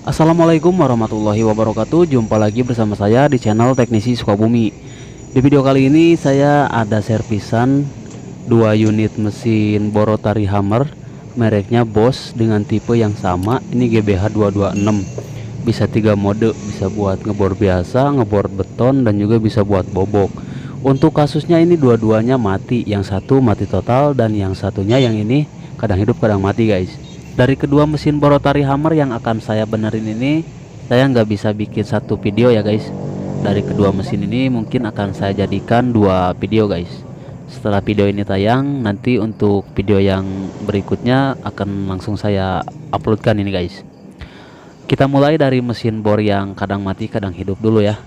Assalamualaikum warahmatullahi wabarakatuh. Jumpa lagi bersama saya di channel Teknisi Sukabumi. Di video kali ini saya ada servisan 2 unit mesin Borotari Hammer, mereknya Bosch dengan tipe yang sama. Ini GBH 226. Bisa 3 mode, bisa buat ngebor biasa, ngebor beton, dan juga bisa buat bobok. Untuk kasusnya ini dua-duanya mati, yang satu mati total dan yang satunya yang ini kadang hidup kadang mati guys. Dari kedua mesin Borotari Hammer yang akan saya benerin ini, saya nggak bisa bikin satu video ya guys. Dari kedua mesin ini mungkin akan saya jadikan 2 video guys. Setelah video ini tayang, nanti untuk video yang berikutnya akan langsung saya uploadkan ini guys. Kita mulai dari mesin bor yang kadang mati kadang hidup dulu ya.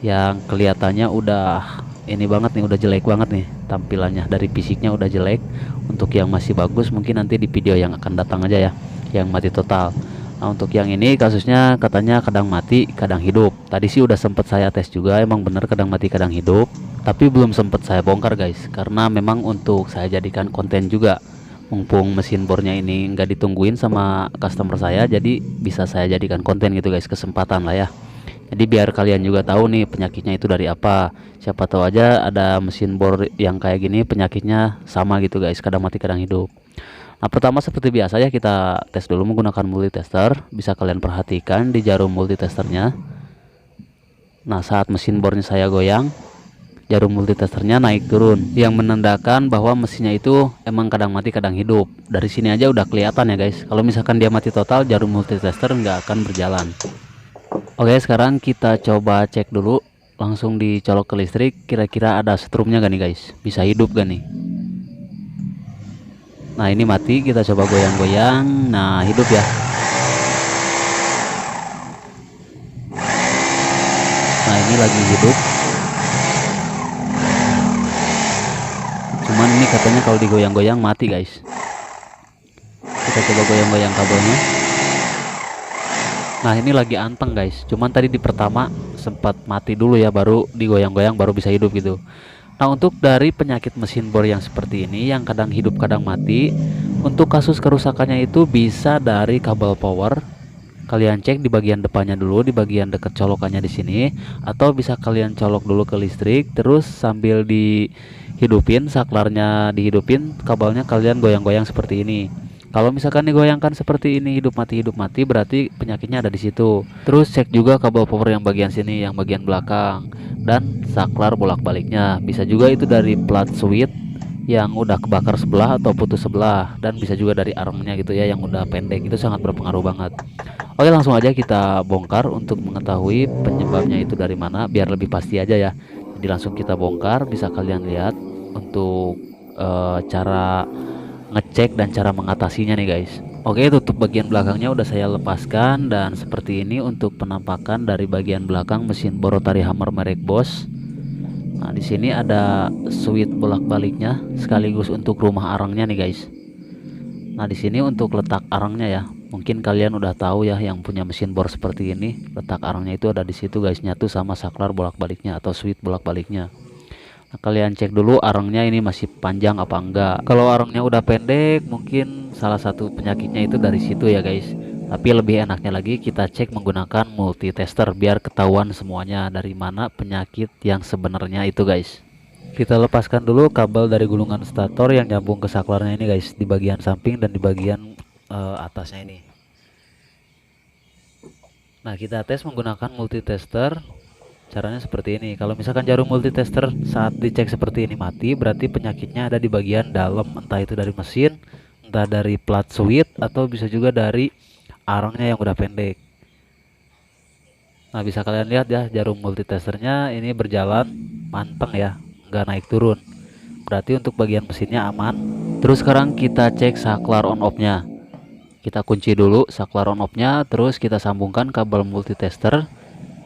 Yang kelihatannya udah ini banget nih, udah jelek banget nih tampilannya, dari fisiknya udah jelek. Untuk yang masih bagus mungkin nanti di video yang akan datang aja ya, yang mati total. Nah untuk yang ini kasusnya katanya kadang mati kadang hidup. Tadi sih udah sempet saya tes juga, emang bener kadang mati kadang hidup, tapi belum sempet saya bongkar guys, karena memang untuk saya jadikan konten juga. Mumpung mesin bornya ini nggak ditungguin sama customer saya, jadi bisa saya jadikan konten gitu guys, kesempatan lah ya. Jadi biar kalian juga tahu nih penyakitnya itu dari apa. Siapa tahu aja ada mesin bor yang kayak gini penyakitnya sama gitu guys, kadang mati kadang hidup. Nah pertama seperti biasa ya, kita tes dulu menggunakan multitester. Bisa kalian perhatikan di jarum multitesternya. Nah saat mesin bornya saya goyang, jarum multitesternya naik turun, yang menandakan bahwa mesinnya itu emang kadang mati kadang hidup. Dari sini aja udah kelihatan ya guys. Kalau misalkan dia mati total, jarum multitester nggak akan berjalan. Oke, sekarang kita coba cek dulu, langsung dicolok ke listrik, kira-kira ada strumnya gak nih guys, bisa hidup gak nih. Nah ini mati, kita coba goyang-goyang. Nah hidup ya. Nah ini lagi hidup, cuman ini katanya kalau digoyang-goyang mati guys. Kita coba goyang-goyang kabelnya. Nah ini lagi anteng guys, cuman tadi di pertama sempat mati dulu ya, baru digoyang-goyang baru bisa hidup gitu. Nah untuk dari penyakit mesin bor yang seperti ini, yang kadang hidup kadang mati, untuk kasus kerusakannya itu bisa dari kabel power. Kalian cek di bagian depannya dulu, di bagian dekat colokannya di sini, atau bisa kalian colok dulu ke listrik, terus sambil dihidupin, saklarnya dihidupin, kabelnya kalian goyang-goyang seperti ini. Kalau misalkan digoyangkan seperti ini, hidup mati, berarti penyakitnya ada di situ. Terus cek juga kabel power yang bagian sini, yang bagian belakang, dan saklar bolak-baliknya. Bisa juga itu dari plat switch yang udah kebakar sebelah atau putus sebelah, dan bisa juga dari armnya gitu ya, yang udah pendek. Itu sangat berpengaruh banget. Oke, langsung aja kita bongkar untuk mengetahui penyebabnya itu dari mana, biar lebih pasti aja ya. Jadi langsung kita bongkar, bisa kalian lihat untuk cara ngecek dan cara mengatasinya nih guys. Oke, tutup bagian belakangnya udah saya lepaskan, dan seperti ini untuk penampakan dari bagian belakang mesin Borotari Hammer merek Bosch. Nah, di sini ada switch bolak-baliknya sekaligus untuk rumah arangnya nih guys. Nah, di sini untuk letak arangnya ya. Mungkin kalian udah tahu ya, yang punya mesin bor seperti ini, letak arangnya itu ada di situ guys, nyatu sama saklar bolak-baliknya atau switch bolak-baliknya. Nah, kalian cek dulu arangnya ini masih panjang apa enggak. Kalau arangnya udah pendek, mungkin salah satu penyakitnya itu dari situ ya guys. Tapi lebih enaknya lagi kita cek menggunakan multitester, biar ketahuan semuanya dari mana penyakit yang sebenarnya itu guys. Kita lepaskan dulu kabel dari gulungan stator yang nyambung ke saklarnya ini guys, di bagian samping dan di bagian atasnya ini. Nah kita tes menggunakan multitester. Caranya seperti ini. Kalau misalkan jarum multitester saat dicek seperti ini mati, berarti penyakitnya ada di bagian dalam, entah itu dari mesin, entah dari plat switch, atau bisa juga dari arangnya yang udah pendek. Nah bisa kalian lihat ya, jarum multitesternya ini berjalan manteng ya, nggak naik turun, berarti untuk bagian mesinnya aman. Terus sekarang kita cek saklar on off nya. Kita kunci dulu saklar on off nya, terus kita sambungkan kabel multitester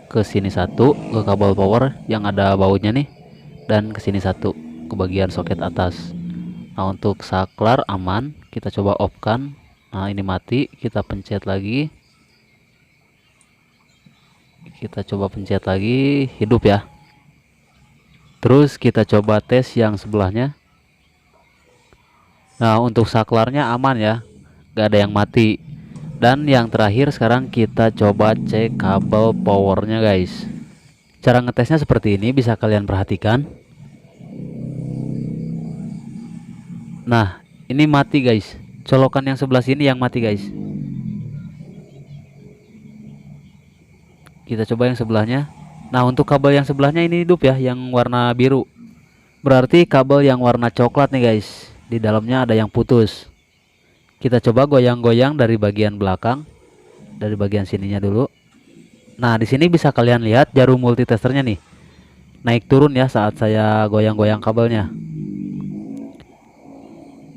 ke sini satu, ke kabel power yang ada bautnya nih, dan ke sini satu, ke bagian soket atas. Nah untuk saklar aman, kita coba off kan. Nah ini mati, kita pencet lagi, kita coba pencet lagi, hidup ya. Terus kita coba tes yang sebelahnya. Nah untuk saklarnya aman ya, gak ada yang mati. Dan yang terakhir sekarang kita coba cek kabel powernya guys. Cara ngetesnya seperti ini, bisa kalian perhatikan. Nah, ini mati guys. Colokan yang sebelah sini yang mati guys. Kita coba yang sebelahnya. Nah, untuk kabel yang sebelahnya ini hidup ya, yang warna biru. Berarti kabel yang warna coklat nih guys, di dalamnya ada yang putus. Kita coba goyang-goyang dari bagian belakang, dari bagian sininya dulu. Nah, di sini bisa kalian lihat jarum multitesternya nih, naik turun ya saat saya goyang-goyang kabelnya.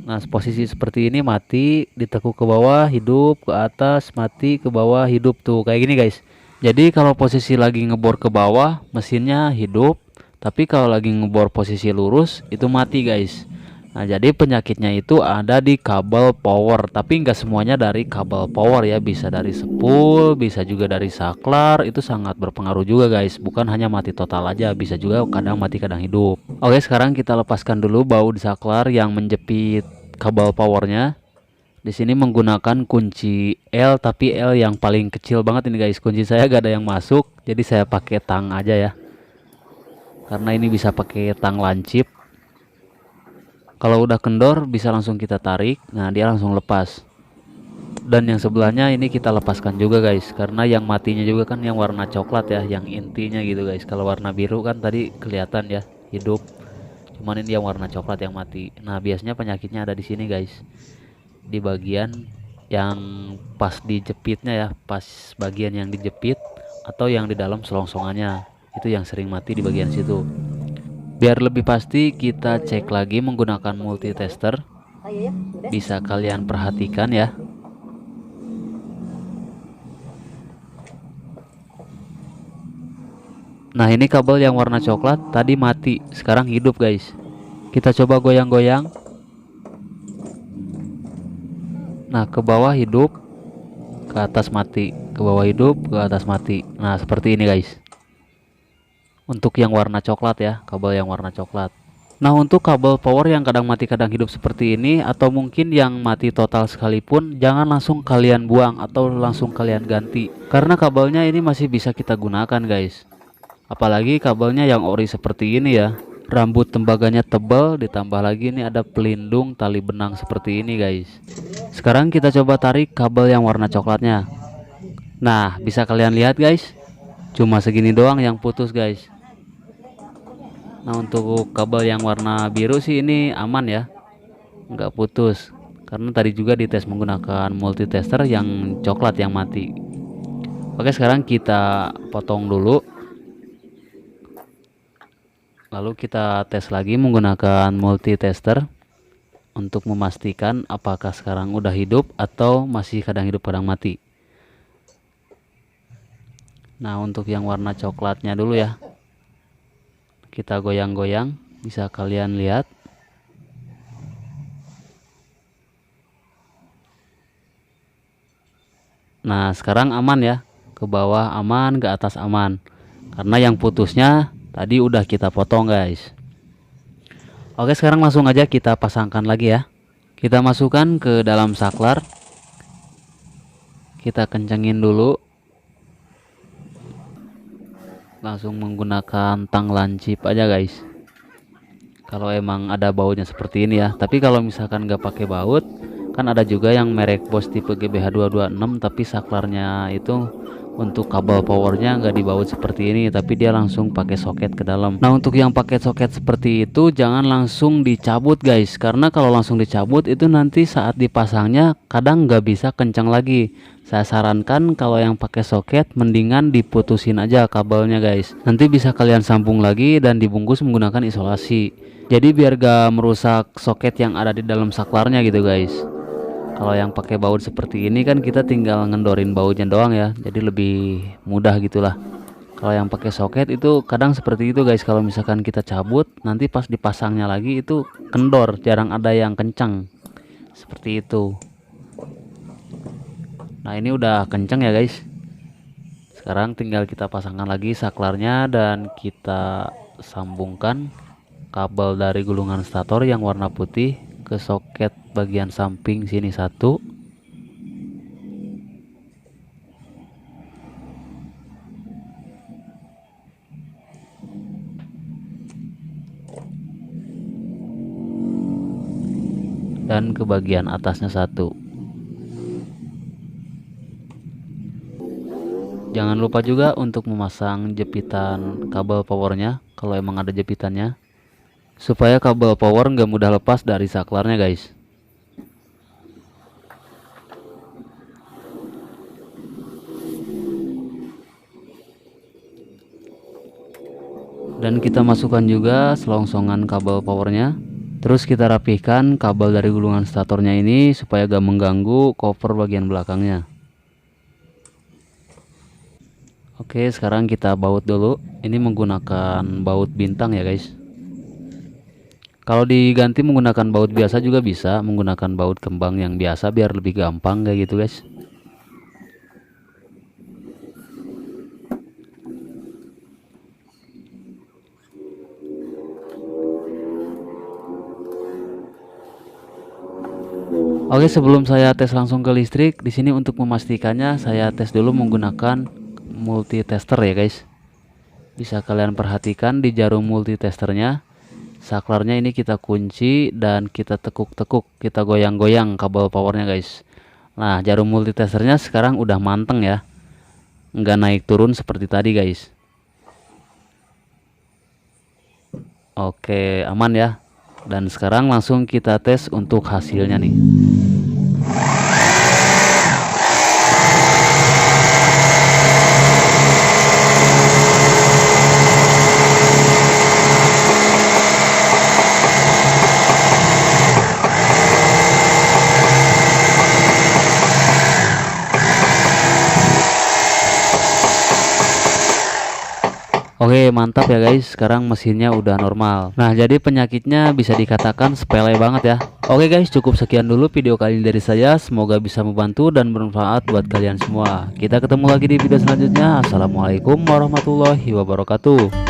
Nah, posisi seperti ini mati, ditekuk ke bawah, hidup, ke atas, mati, ke bawah, hidup tuh kayak gini guys. Jadi kalau posisi lagi ngebor ke bawah, mesinnya hidup, tapi kalau lagi ngebor posisi lurus itu mati guys. Nah, jadi penyakitnya itu ada di kabel power, tapi nggak semuanya dari kabel power ya, bisa dari spool, bisa juga dari saklar, itu sangat berpengaruh juga guys. Bukan hanya mati total aja, bisa juga kadang mati kadang hidup. Oke, sekarang kita lepaskan dulu baut di saklar yang menjepit kabel powernya. Di sini menggunakan kunci L, tapi L yang paling kecil banget ini guys. Kunci saya gak ada yang masuk, jadi saya pakai tang aja ya. Karena ini bisa pakai tang lancip. Kalau udah kendor bisa langsung kita tarik. Nah, dia langsung lepas. Dan yang sebelahnya ini kita lepaskan juga guys, karena yang matinya juga kan yang warna coklat ya, yang intinya gitu guys. Kalau warna biru kan tadi kelihatan ya hidup, cuman ini yang warna coklat yang mati. Nah, biasanya penyakitnya ada di sini guys, di bagian yang pas dijepitnya ya, pas bagian yang dijepit atau yang di dalam selongsongannya, itu yang sering mati di bagian situ. Biar lebih pasti kita cek lagi menggunakan multitester. Bisa kalian perhatikan ya. Nah, ini kabel yang warna coklat tadi mati, sekarang hidup guys. Kita coba goyang-goyang. Nah, ke bawah hidup, ke atas mati, ke bawah hidup, ke atas mati. Nah, seperti ini guys. Untuk yang warna coklat ya, kabel yang warna coklat. Nah, untuk kabel power yang kadang mati kadang hidup seperti ini, atau mungkin yang mati total sekalipun, jangan langsung kalian buang atau langsung kalian ganti, karena kabelnya ini masih bisa kita gunakan guys. Apalagi kabelnya yang ori seperti ini ya, rambut tembaganya tebal, ditambah lagi ini ada pelindung tali benang seperti ini guys. Sekarang kita coba tarik kabel yang warna coklatnya. Nah, bisa kalian lihat guys, cuma segini doang yang putus guys. Nah, untuk kabel yang warna biru sih ini aman ya, nggak putus, karena tadi juga dites menggunakan multitester yang coklat yang mati. Oke, sekarang kita potong dulu, lalu kita tes lagi menggunakan multitester untuk memastikan apakah sekarang udah hidup atau masih kadang hidup kadang mati. Nah, untuk yang warna coklatnya dulu ya, kita goyang-goyang, bisa kalian lihat. Nah, sekarang aman ya, ke bawah aman, ke atas aman, karena yang putusnya tadi udah kita potong guys. Oke, sekarang langsung aja kita pasangkan lagi ya. Kita masukkan ke dalam saklar, kita kencengin dulu, langsung menggunakan tang lancip aja guys. Kalau emang ada bautnya seperti ini ya, tapi kalau misalkan nggak pakai baut, kan ada juga yang merek Bosch tipe GBH226 tapi saklarnya itu untuk kabel powernya nggak dibaut seperti ini, tapi dia langsung pakai soket ke dalam. Nah, untuk yang pakai soket seperti itu jangan langsung dicabut guys, karena kalau langsung dicabut itu nanti saat dipasangnya kadang nggak bisa kencang lagi. Saya sarankan kalau yang pakai soket mendingan diputusin aja kabelnya guys, nanti bisa kalian sambung lagi dan dibungkus menggunakan isolasi, jadi biar gak merusak soket yang ada di dalam saklarnya gitu guys. Kalau yang pakai baut seperti ini kan kita tinggal ngendorin bautnya doang ya, jadi lebih mudah gitulah. Kalau yang pakai soket itu kadang seperti itu guys, kalau misalkan kita cabut nanti pas dipasangnya lagi itu kendor, jarang ada yang kencang seperti itu. Nah, ini udah kencang ya guys. Sekarang tinggal kita pasangkan lagi saklarnya dan kita sambungkan kabel dari gulungan stator yang warna putih ke soket bagian samping sini satu. dan ke bagian atasnya 1. Jangan lupa juga untuk memasang jepitan kabel powernya kalau emang ada jepitannya, supaya kabel power nggak mudah lepas dari saklarnya guys. Dan kita masukkan juga selongsongan kabel powernya. Terus kita rapihkan kabel dari gulungan statornya ini supaya gak mengganggu cover bagian belakangnya. Oke, sekarang kita baut dulu. Ini menggunakan baut bintang ya guys. Kalau diganti menggunakan baut biasa juga bisa, menggunakan baut kembang yang biasa biar lebih gampang kayak gitu guys. Oke, sebelum saya tes langsung ke listrik, di sini untuk memastikannya saya tes dulu menggunakan multitester ya guys. Bisa kalian perhatikan di jarum multitesternya, saklarnya ini kita kunci dan kita tekuk-tekuk, kita goyang-goyang kabel powernya guys. Nah, jarum multitesternya sekarang udah manteng ya, nggak naik turun seperti tadi guys. Oke, aman ya. Dan sekarang langsung kita tes untuk hasilnya nih. Oke, mantap ya guys, sekarang mesinnya udah normal. Nah, jadi penyakitnya bisa dikatakan sepele banget ya. Oke guys, cukup sekian dulu video kali ini dari saya. Semoga bisa membantu dan bermanfaat buat kalian semua. Kita ketemu lagi di video selanjutnya. Assalamualaikum warahmatullahi wabarakatuh.